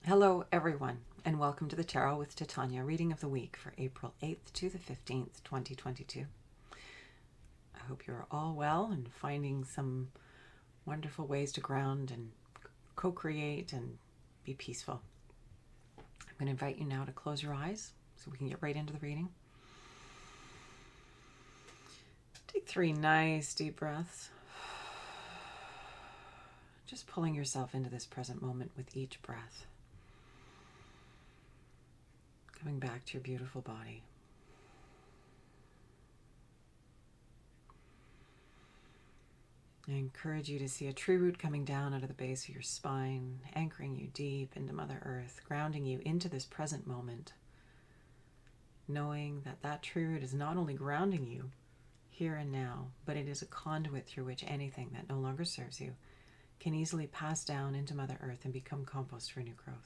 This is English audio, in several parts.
Hello, everyone, and welcome to the Tarot with Titania reading of the week for April 8th to the 15th, 2022. I hope you're all well and finding some wonderful ways to ground and co-create and be peaceful. I'm going to invite you now to close your eyes so we can get right into the reading. Take 3 nice deep breaths. Just pulling yourself into this present moment with each breath. Coming back to your beautiful body. I encourage you to see a tree root coming down out of the base of your spine, anchoring you deep into Mother Earth, grounding you into this present moment, knowing that that tree root is not only grounding you here and now, but it is a conduit through which anything that no longer serves you can easily pass down into Mother Earth and become compost for new growth.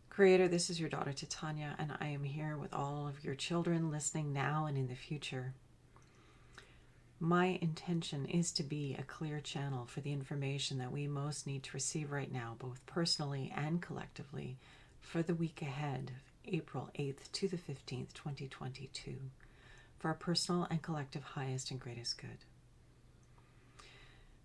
Creator, this is your daughter Titania, and I am here with all of your children listening now and in the future. My intention is to be a clear channel for the information that we most need to receive right now, both personally and collectively, for the week ahead, April 8th to the 15th, 2022, for our personal and collective highest and greatest good.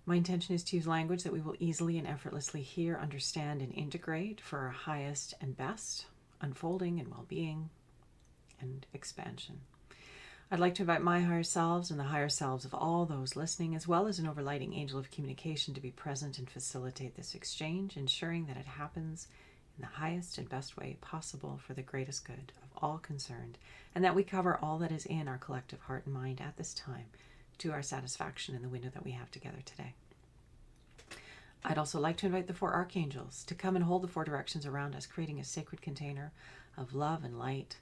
My intention is to use language that we will easily and effortlessly hear, understand, and integrate for our highest and best unfolding and well-being and expansion. I'd like to invite my higher selves and the higher selves of all those listening, as well as an overlighting angel of communication, to be present and facilitate this exchange, ensuring that it happens in the highest and best way possible for the greatest good of all concerned, and that we cover all that is in our collective heart and mind at this time, to our satisfaction in the window that we have together today. I'd also like to invite the 4 archangels to come and hold the 4 directions around us, creating a sacred container of love and light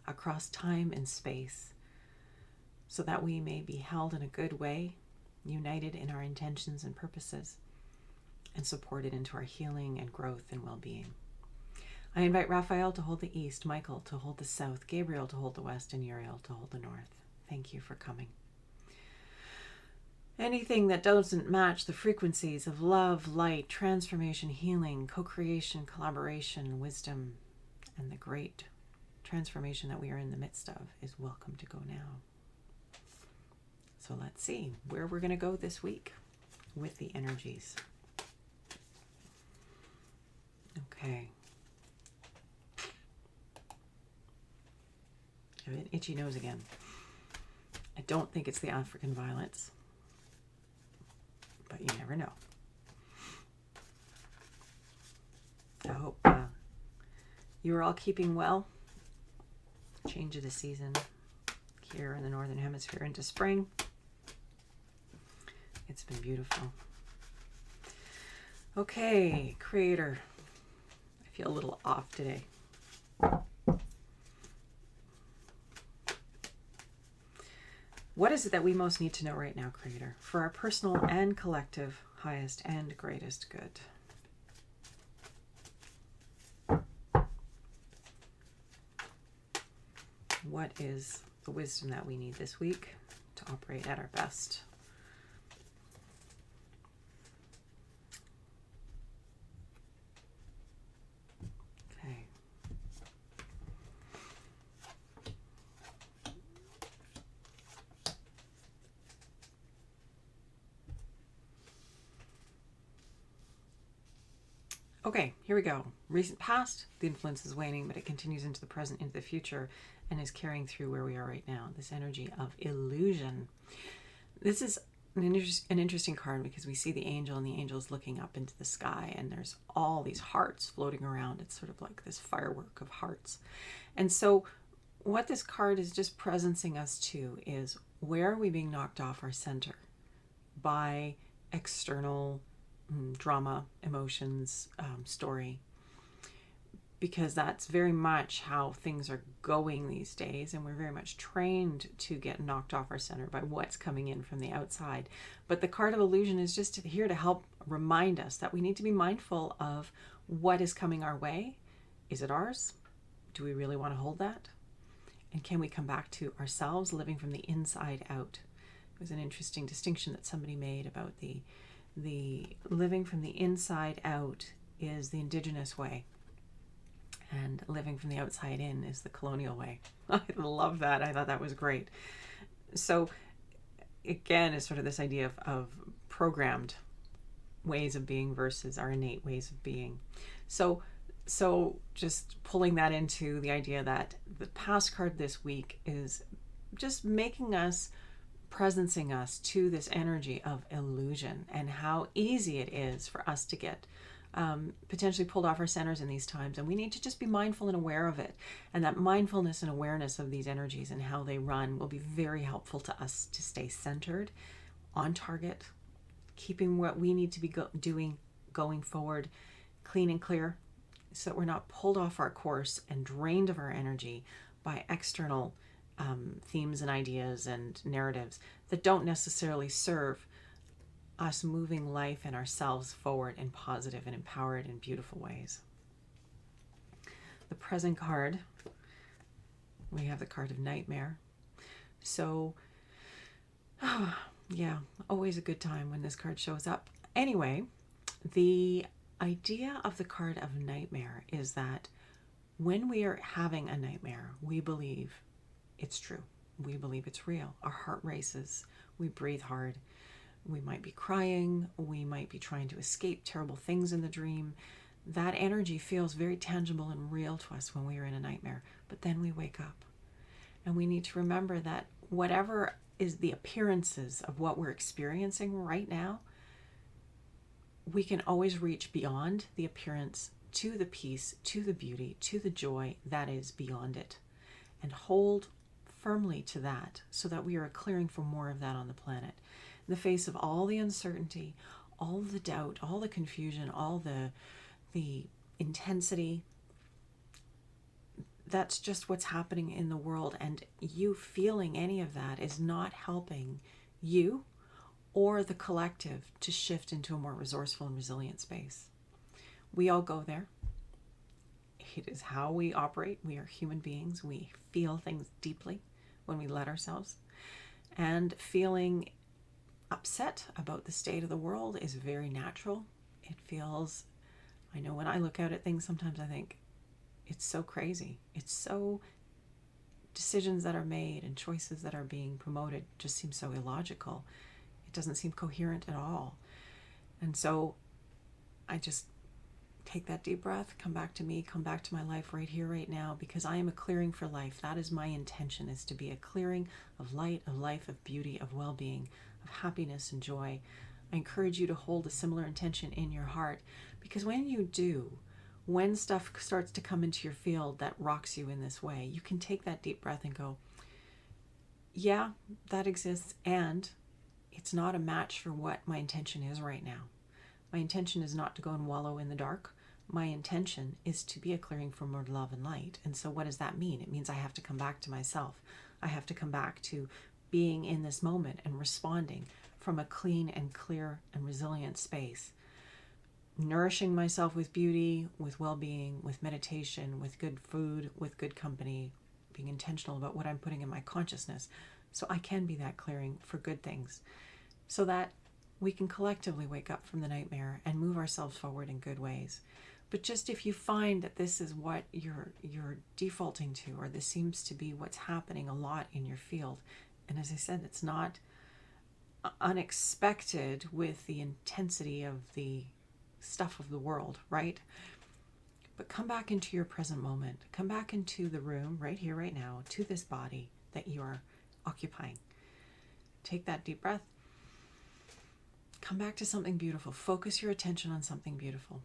across time and space, so that we may be held in a good way, united in our intentions and purposes, and supported into our healing and growth and well-being. I invite Raphael to hold the east, Michael to hold the south, Gabriel to hold the west, and Uriel to hold the north. Thank you for coming. Anything that doesn't match the frequencies of love, light, transformation, healing, co-creation, collaboration, wisdom, and the great transformation that we are in the midst of is welcome to go now. So let's see where we're going to go this week with the energies. Okay. I have an itchy nose again. I don't think it's the African violets, but you never know. I hope you are all keeping well. Change of the season here in the Northern Hemisphere into spring. It's been beautiful. Okay, Creator. I feel a little off today. What is it that we most need to know right now, Creator, for our personal and collective highest and greatest good? What is the wisdom that we need this week to operate at our best? Okay. Okay, here we go. Recent past, the influence is waning, but it continues into the present, into the future, and is carrying through where we are right now. This energy of illusion. This is an interesting card because we see the angel, and the angel is looking up into the sky, and there's all these hearts floating around. It's sort of like this firework of hearts. And so what this card is just presencing us to is, where are we being knocked off our center by external drama, emotions, story, because that's very much how things are going these days, and we're very much trained to get knocked off our center by what's coming in from the outside. But the card of illusion is just here to help remind us that we need to be mindful of what is coming our way. Is it ours? Do we really want to hold that? And can we come back to ourselves, living from the inside out? It was an interesting distinction that somebody made about the living from the inside out is the indigenous way, and living from the outside in is the colonial way. I love that. I thought that was great. So again, it's sort of this idea of programmed ways of being versus our innate ways of being. So just pulling that into the idea that the past card this week is just making us, presencing us to this energy of illusion, and how easy it is for us to get potentially pulled off our centers in these times. And we need to just be mindful and aware of it. And that mindfulness and awareness of these energies and how they run will be very helpful to us to stay centered, on target, keeping what we need to be doing going forward clean and clear, so that we're not pulled off our course and drained of our energy by external themes and ideas and narratives that don't necessarily serve us moving life and ourselves forward in positive and empowered and beautiful ways. The present card, we have the card of nightmare. So, yeah, always a good time when this card shows up. Anyway, the idea of the card of nightmare is that when we are having a nightmare, we believe it's true. We believe it's real. Our heart races. We breathe hard. We might be crying. We might be trying to escape terrible things in the dream. That energy feels very tangible and real to us when we are in a nightmare. But then we wake up. And we need to remember that whatever is the appearances of what we're experiencing right now, we can always reach beyond the appearance to the peace, to the beauty, to the joy that is beyond it, and hold firmly to that, so that we are clearing for more of that on the planet. In the face of all the uncertainty, all the doubt, all the confusion, all the intensity, that's just what's happening in the world. And you feeling any of that is not helping you or the collective to shift into a more resourceful and resilient space. We all go there. It is how we operate. We are human beings. We feel things deeply when we let ourselves. And feeling upset about the state of the world is very natural. It feels, I know when I look out at things, sometimes I think, it's so crazy. It's so, decisions that are made and choices that are being promoted just seem so illogical. It doesn't seem coherent at all. And so I just take that deep breath, come back to me, come back to my life right here, right now, because I am a clearing for life. That is my intention, is to be a clearing of light, of life, of beauty, of well-being, of happiness and joy. I encourage you to hold a similar intention in your heart, because when you do, when stuff starts to come into your field that rocks you in this way, you can take that deep breath and go, yeah, that exists, and it's not a match for what my intention is right now. My intention is not to go and wallow in the dark. My intention is to be a clearing for more love and light. And so what does that mean? It means I have to come back to myself. I have to come back to being in this moment and responding from a clean and clear and resilient space. Nourishing myself with beauty, with well-being, with meditation, with good food, with good company, being intentional about what I'm putting in my consciousness, so I can be that clearing for good things, so that we can collectively wake up from the nightmare and move ourselves forward in good ways. But just if you find that this is what you're defaulting to, or this seems to be what's happening a lot in your field, and as I said, it's not unexpected with the intensity of the stuff of the world, right? But come back into your present moment. Come back into the room right here, right now, to this body that you are occupying. Take that deep breath. Come back to something beautiful. Focus your attention on something beautiful.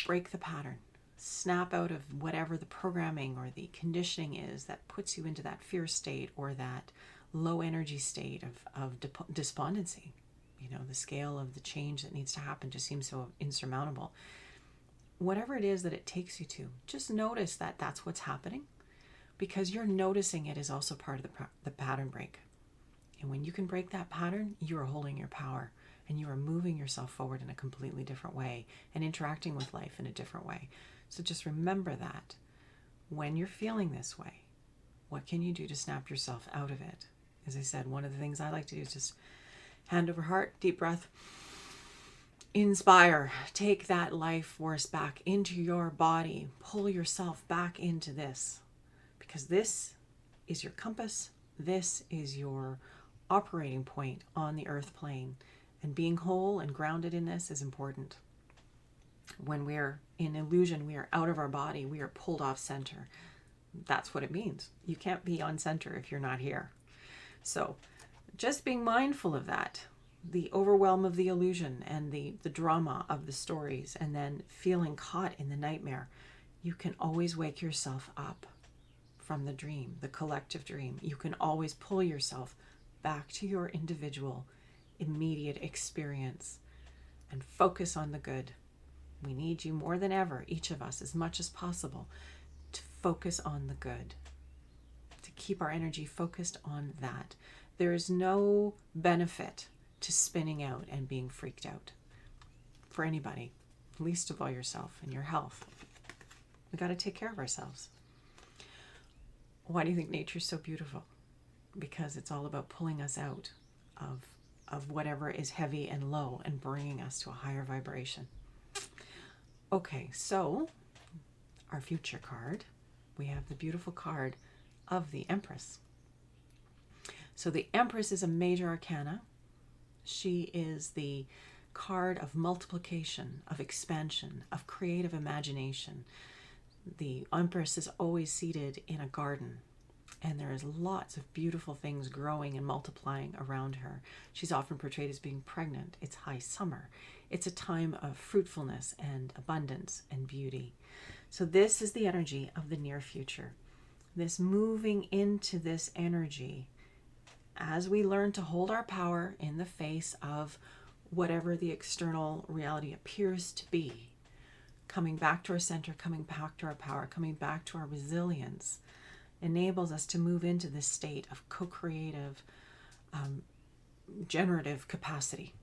Break the pattern. Snap out of whatever the programming or the conditioning is that puts you into that fear state or that low energy state of despondency. You know, the scale of the change that needs to happen just seems so insurmountable. Whatever it is that it takes you to, just notice that that's what's happening, because you're noticing it is also part of the pattern break. And when you can break that pattern, you are holding your power and you are moving yourself forward in a completely different way and interacting with life in a different way. So just remember that when you're feeling this way, what can you do to snap yourself out of it? As I said, one of the things I like to do is just hand over heart, deep breath, Inspire. Take that life force back into your body. Pull yourself back into this, because this is your compass. This is your operating point on the earth plane. And being whole and grounded in this is important. When we're in illusion, we are out of our body. We are pulled off center. That's what it means. You can't be on center if you're not here. So just being mindful of that, the overwhelm of the illusion and the drama of the stories, and then feeling caught in the nightmare, you can always wake yourself up from the dream, the collective dream. You can always pull yourself back to your individual, immediate experience and focus on the good. We need you more than ever, each of us, as much as possible, to focus on the good, to keep our energy focused on that. There is no benefit to spinning out and being freaked out for anybody, least of all yourself and your health. We got to take care of ourselves. Why do you think nature's so beautiful? Because it's all about pulling us out of whatever is heavy and low and bringing us to a higher vibration. Okay, so our future card, we have the beautiful card of the Empress. So the Empress is a major arcana. She is the card of multiplication, of expansion, of creative imagination. The Empress is always seated in a garden, and there is lots of beautiful things growing and multiplying around her. She's often portrayed as being pregnant. It's high summer. It's a time of fruitfulness and abundance and beauty. So this is the energy of the near future. This moving into this energy as we learn to hold our power in the face of whatever the external reality appears to be. Coming back to our center, coming back to our power, coming back to our resilience enables us to move into this state of co-creative, generative capacity,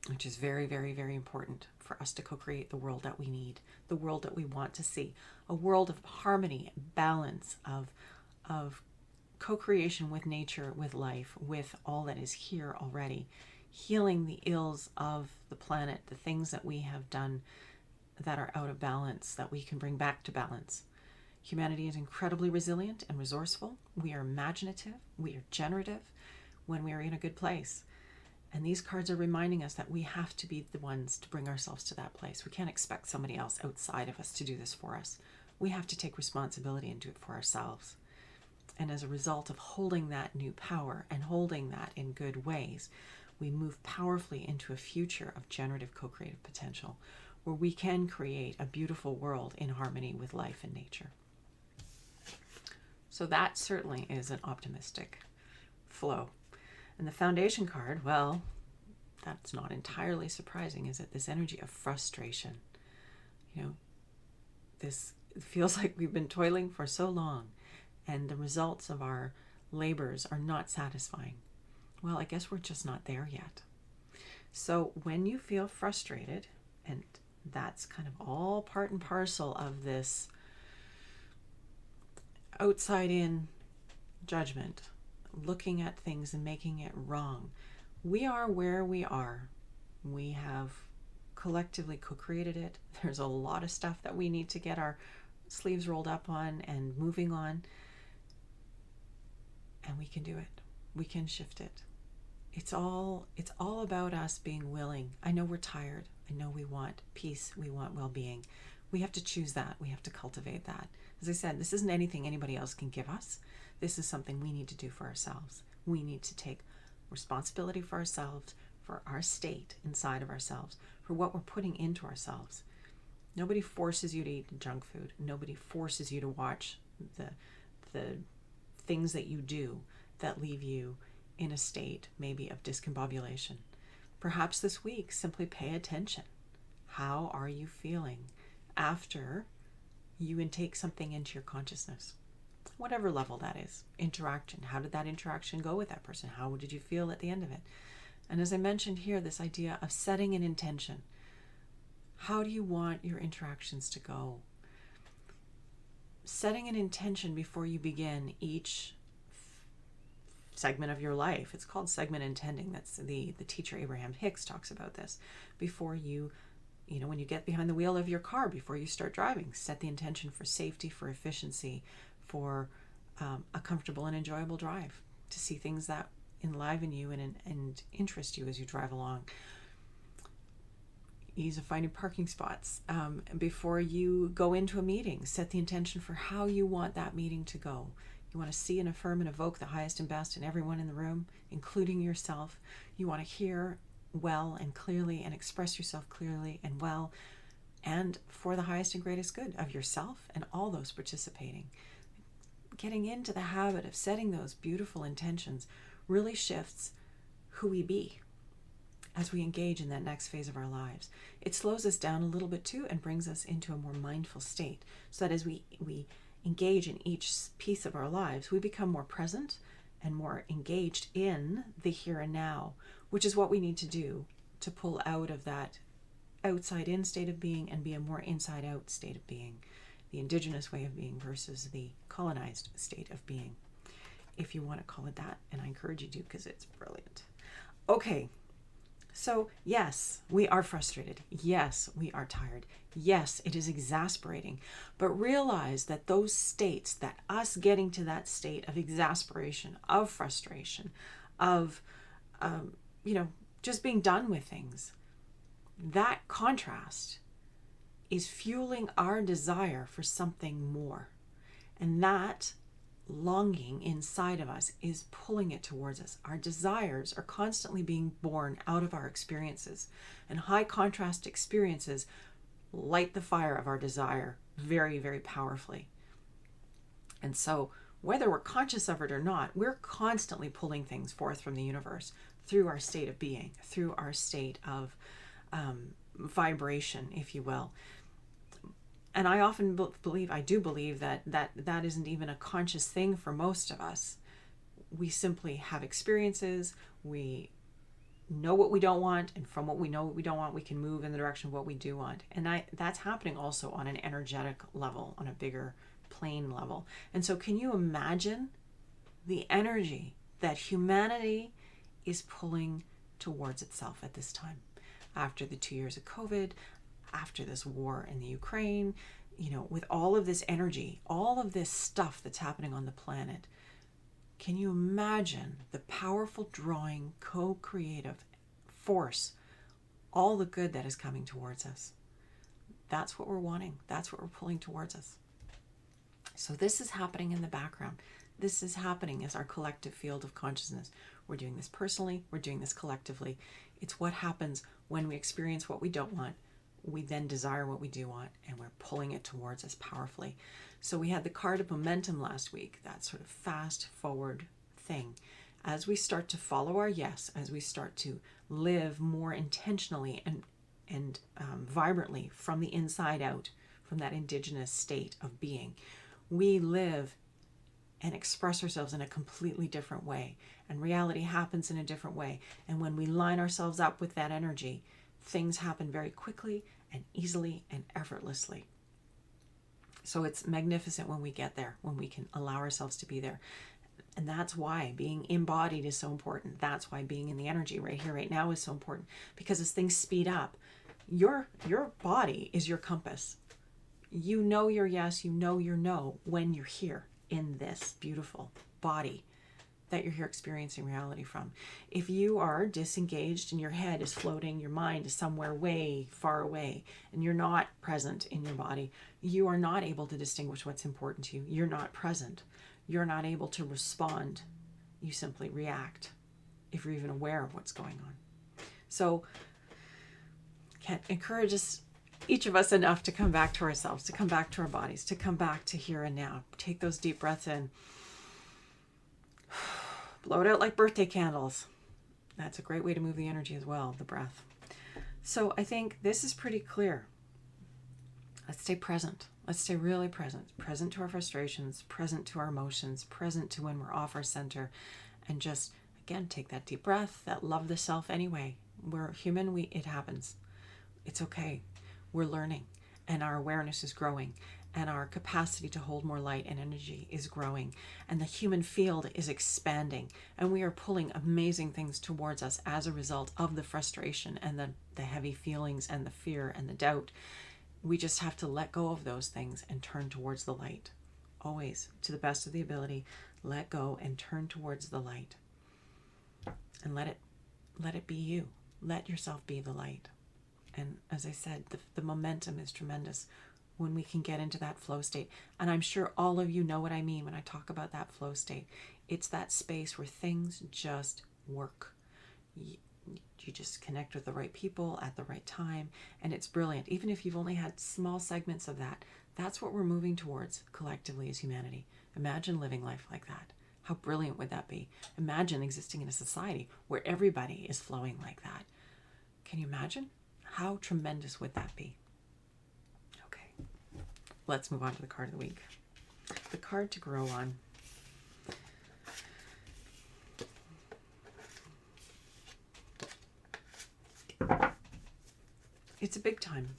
which is very, very, very important for us to co-create the world that we need, the world that we want to see, a world of harmony, balance, of co-creation with nature, with life, with all that is here already, healing the ills of the planet, the things that we have done that are out of balance, that we can bring back to balance. Humanity is incredibly resilient and resourceful. We are imaginative. We are generative when we are in a good place. And these cards are reminding us that we have to be the ones to bring ourselves to that place. We can't expect somebody else outside of us to do this for us. We have to take responsibility and do it for ourselves. And as a result of holding that new power and holding that in good ways, we move powerfully into a future of generative co-creative potential where we can create a beautiful world in harmony with life and nature. So that certainly is an optimistic flow. And the foundation card, well, that's not entirely surprising, is it? This energy of frustration. This feels like we've been toiling for so long and the results of our labors are not satisfying. Well, I guess we're just not there yet. So when you feel frustrated, and that's kind of all part and parcel of this outside-in judgment, looking at things and making it wrong. We are where we are. We have collectively co-created it. There's a lot of stuff that we need to get our sleeves rolled up on and moving on. And we can do it. We can shift it. It's all about us being willing. I know we're tired. I know we want peace. We want well-being. We have to choose that. We have to cultivate that. As I said, this isn't anything anybody else can give us. This is something we need to do for ourselves. We need to take responsibility for ourselves, for our state inside of ourselves, for what we're putting into ourselves. Nobody forces you to eat junk food. Nobody forces you to watch the things that you do that leave you in a state maybe of discombobulation. Perhaps this week, simply pay attention. How are you feeling after you intake something into your consciousness? Whatever level that is. Interaction. How did that interaction go with that person? How did you feel at the end of it? And as I mentioned here, this idea of setting an intention. How do you want your interactions to go? Setting an intention before you begin each segment of your life. It's called segment intending. That's the teacher Abraham Hicks talks about this. Before you when you get behind the wheel of your car, before you start driving, set the intention for safety, for efficiency, for a comfortable and enjoyable drive, to see things that enliven you and interest you as you drive along. Ease of finding parking spots. Before you go into a meeting, set the intention for how you want that meeting to go. You want to see and affirm and evoke the highest and best in everyone in the room, including yourself. You want to hear well and clearly and express yourself clearly and well, and for the highest and greatest good of yourself and all those participating. Getting into the habit of setting those beautiful intentions really shifts who we be as we engage in that next phase of our lives. It slows us down a little bit too and brings us into a more mindful state, so that as we engage in each piece of our lives, we become more present and more engaged in the here and now, which is what we need to do to pull out of that outside-in state of being and be a more inside-out state of being, the indigenous way of being versus the colonized state of being, if you want to call it that, and I encourage you to, because it's brilliant. Okay, so yes, we are frustrated. Yes, we are tired. Yes, it is exasperating. But realize that those states, that us getting to that state of exasperation, of frustration, of, just being done with things, that contrast is fueling our desire for something more. And that longing inside of us is pulling it towards us. Our desires are constantly being born out of our experiences, and high contrast experiences light the fire of our desire very, very powerfully. And so whether we're conscious of it or not, we're constantly pulling things forth from the universe through our state of being, through our state of vibration, if you will. And I often believe that isn't even a conscious thing for most of us. We simply have experiences, we know what we don't want, and from what we know what we don't want, we can move in the direction of what we do want. And that's happening also on an energetic level, on a bigger plane level. And so can you imagine the energy that humanity is pulling towards itself at this time? After the 2 years of COVID, after this war in the Ukraine, with all of this energy, all of this stuff that's happening on the planet, can you imagine the powerful drawing, co-creative force, all the good that is coming towards us? That's what we're wanting. That's what we're pulling towards us. So this is happening in the background. This is happening as our collective field of consciousness. We're doing this personally. We're doing this collectively. It's what happens when we experience what we don't want. We then desire what we do want, and we're pulling it towards us powerfully. So we had the card of momentum last week, that sort of fast forward thing. As we start to follow our yes, as we start to live more intentionally and vibrantly from the inside out, from that indigenous state of being, we live and express ourselves in a completely different way, and reality happens in a different way. And when we line ourselves up with that energy, things happen very quickly and easily and effortlessly. So it's magnificent when we get there, when we can allow ourselves to be there. And that's why being embodied is so important. That's why being in the energy right here, right now is so important. Because as things speed up, your body is your compass. You know your yes, you know your no when you're here in this beautiful body that you're here experiencing reality from. If you are disengaged and your head is floating, your mind is somewhere way far away, and you're not present in your body, you are not able to distinguish what's important to you. You're not present. You're not able to respond. You simply react if you're even aware of what's going on. So can't encourage each of us enough to come back to ourselves, to come back to our bodies, to come back to here and now. Take those deep breaths in. Blow it out like birthday candles. That's a great way to move the energy as well, the breath. So I think this is pretty clear. Let's stay present. Let's stay really present. Present to our frustrations, present to our emotions, present to when we're off our center. And just, again, take that deep breath, that love the self anyway. We're human, it happens. It's okay. We're learning, and our awareness is growing. and our capacity to hold more light and energy is growing, and the human field is expanding, and we are pulling amazing things towards us as a result of the frustration and the heavy feelings and the fear and the doubt. We just have to let go of those things and turn towards the light. Always, to the best of the ability, let go and turn towards the light. And let it be you. Let yourself be the light. And as I said, the momentum is tremendous when we can get into that flow state. And I'm sure all of you know what I mean when I talk about that flow state. It's that space where things just work. You just connect with the right people at the right time, and it's brilliant. Even if you've only had small segments of that, that's what we're moving towards collectively as humanity. Imagine living life like that. How brilliant would that be? Imagine existing in a society where everybody is flowing like that. Can you imagine? How tremendous would that be? Okay, let's move on to the card of the week. The card to grow on. It's a big time.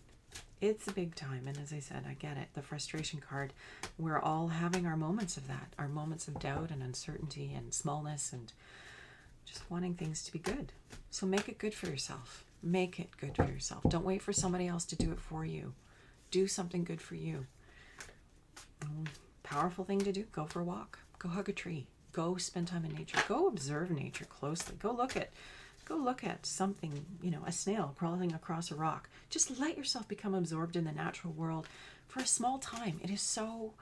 It's a big time. And as I said, I get it. The frustration card, we're all having our moments of that, our moments of doubt and uncertainty and smallness and just wanting things to be good. So make it good for yourself. Make it good for yourself. Don't wait for somebody else to do it for you. Do something good for you. Powerful thing to do. Go for a walk. Go hug a tree. Go spend time in nature. Go observe nature closely. Go look at something, a snail crawling across a rock. Just let yourself become absorbed in the natural world for a small time. It is so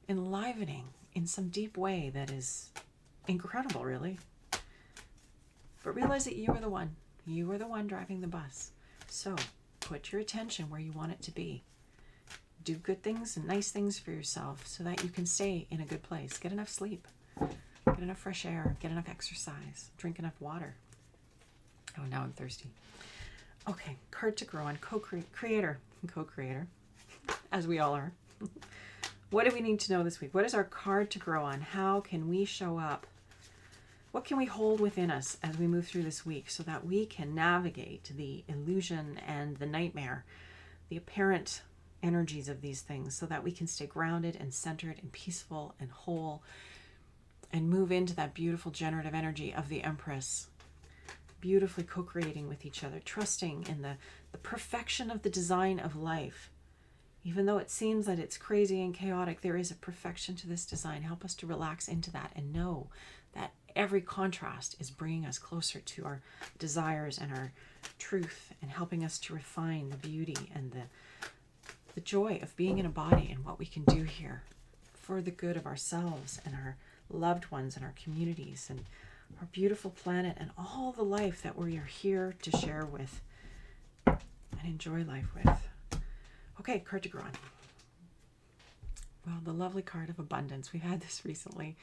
enlivening in some deep way that is incredible, really. But realize that you are the one. You are the one driving the bus. So put your attention where you want it to be. Do good things and nice things for yourself so that you can stay in a good place. Get enough sleep. Get enough fresh air. Get enough exercise. Drink enough water. Oh, now I'm thirsty. Okay, card to grow on. Co-creator, as we all are. What do we need to know this week? What is our card to grow on? How can we show up? What can we hold within us as we move through this week so that we can navigate the illusion and the nightmare, the apparent energies of these things, so that we can stay grounded and centered and peaceful and whole and move into that beautiful generative energy of the Empress, beautifully co-creating with each other, trusting in the perfection of the design of life. Even though it seems that it's crazy and chaotic, there is a perfection to this design. Help us to relax into that and know that every contrast is bringing us closer to our desires and our truth and helping us to refine the beauty and the joy of being in a body and what we can do here for the good of ourselves and our loved ones and our communities and our beautiful planet and all the life that we are here to share with and enjoy life with. Okay, card to grow on. Well, the lovely card of abundance. We've had this recently.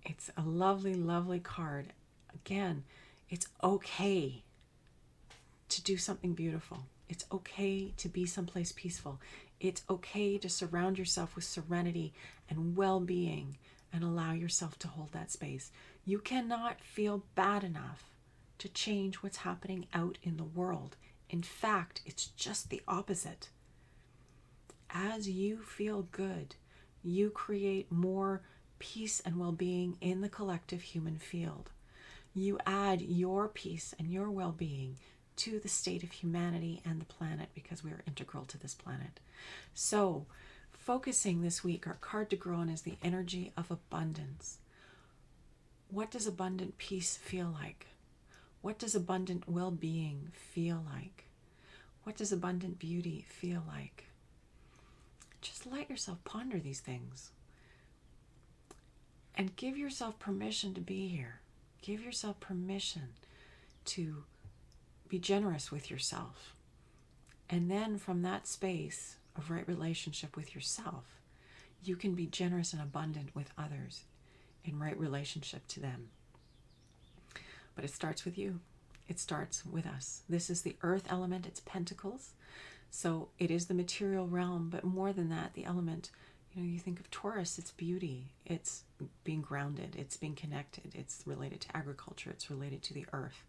It's a lovely, lovely card. Again, it's okay to do something beautiful. It's okay to be someplace peaceful. It's okay to surround yourself with serenity and well-being and allow yourself to hold that space. You cannot feel bad enough to change what's happening out in the world. In fact, it's just the opposite. As you feel good, you create more peace and well-being in the collective human field. You add your peace and your well-being to the state of humanity and the planet because we are integral to this planet. So, focusing this week, our card to grow on is the energy of abundance. What does abundant peace feel like? What does abundant well-being feel like? What does abundant beauty feel like? Just let yourself ponder these things. And give yourself permission to be here. Give yourself permission to be generous with yourself. And then from that space of right relationship with yourself, you can be generous and abundant with others in right relationship to them. But it starts with you. It starts with us. This is the earth element. It's pentacles. So it is the material realm, but more than that, the element, you think of Taurus, it's beauty. It's being grounded. It's being connected. It's related to agriculture. It's related to the earth.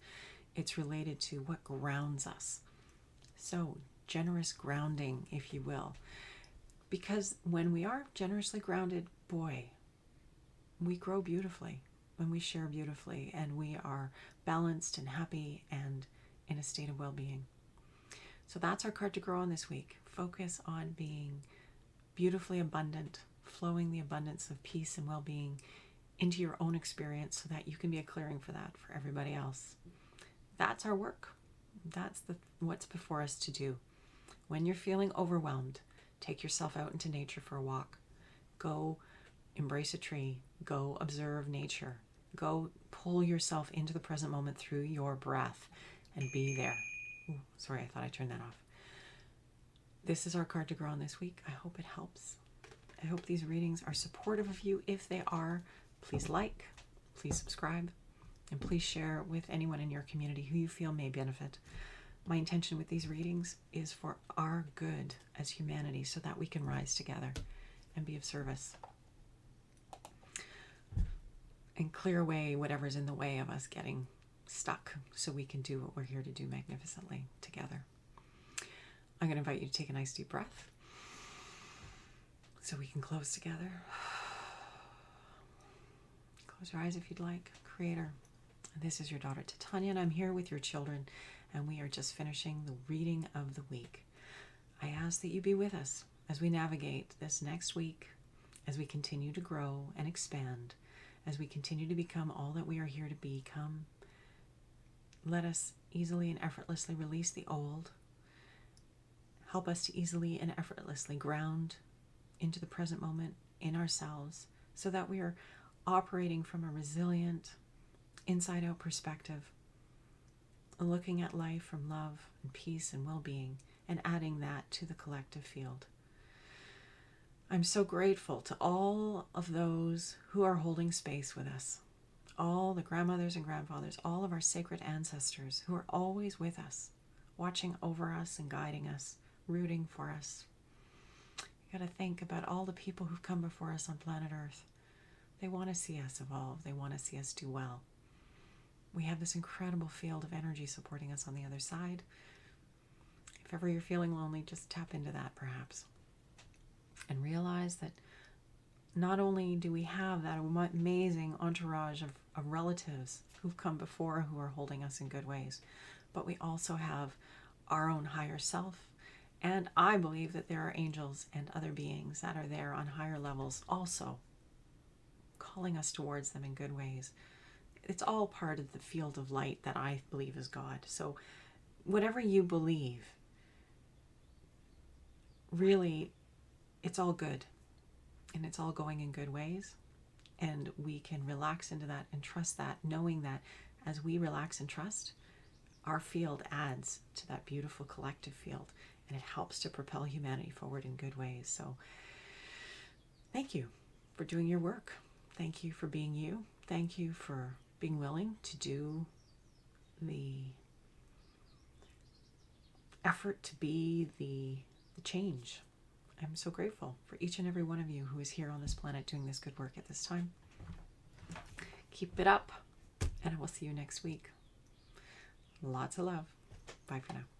It's related to what grounds us. So generous grounding, if you will. Because when we are generously grounded, boy, we grow beautifully when we share beautifully, and we are balanced and happy and in a state of well-being. So that's our card to grow on this week. Focus on being beautifully abundant, flowing the abundance of peace and well-being into your own experience so that you can be a clearing for that for everybody else. That's our work. That's what's before us to do. When you're feeling overwhelmed, take yourself out into nature for a walk. Go embrace a tree. Go observe nature. Go pull yourself into the present moment through your breath and be there. Ooh, sorry, I thought I turned that off. This is our card to grow on this week. I hope it helps. I hope these readings are supportive of you. If they are, please like, please subscribe, and please share with anyone in your community who you feel may benefit. My intention with these readings is for our good as humanity so that we can rise together and be of service and clear away whatever's in the way of us getting stuck so we can do what we're here to do magnificently together. I'm going to invite you to take a nice deep breath so we can close together. Close your eyes if you'd like. Creator, this is your daughter Titania, and I'm here with your children, and we are just finishing the reading of the week. I ask that you be with us as we navigate this next week, as we continue to grow and expand, as we continue to become all that we are here to become. Let us easily and effortlessly release the old. Help us to easily and effortlessly ground into the present moment in ourselves so that we are operating from a resilient, inside-out perspective, looking at life from love and peace and well-being, and adding that to the collective field. I'm so grateful to all of those who are holding space with us, all the grandmothers and grandfathers, all of our sacred ancestors who are always with us, watching over us and guiding us, rooting for us. You got to think about all the people who've come before us on planet Earth. They want to see us evolve. They want to see us do well. We have this incredible field of energy supporting us on the other side. If ever you're feeling lonely, just tap into that perhaps. And realize that not only do we have that amazing entourage of relatives who've come before who are holding us in good ways, but we also have our own higher self. And I believe that there are angels and other beings that are there on higher levels also, calling us towards them in good ways. It's all part of the field of light that I believe is God. So whatever you believe, really, it's all good. And it's all going in good ways. And we can relax into that and trust that, knowing that as we relax and trust, our field adds to that beautiful collective field. And it helps to propel humanity forward in good ways. So thank you for doing your work. Thank you for being you. Thank you for being willing to do the effort to be the change. I'm so grateful for each and every one of you who is here on this planet doing this good work at this time. Keep it up, and I will see you next week. Lots of love. Bye for now.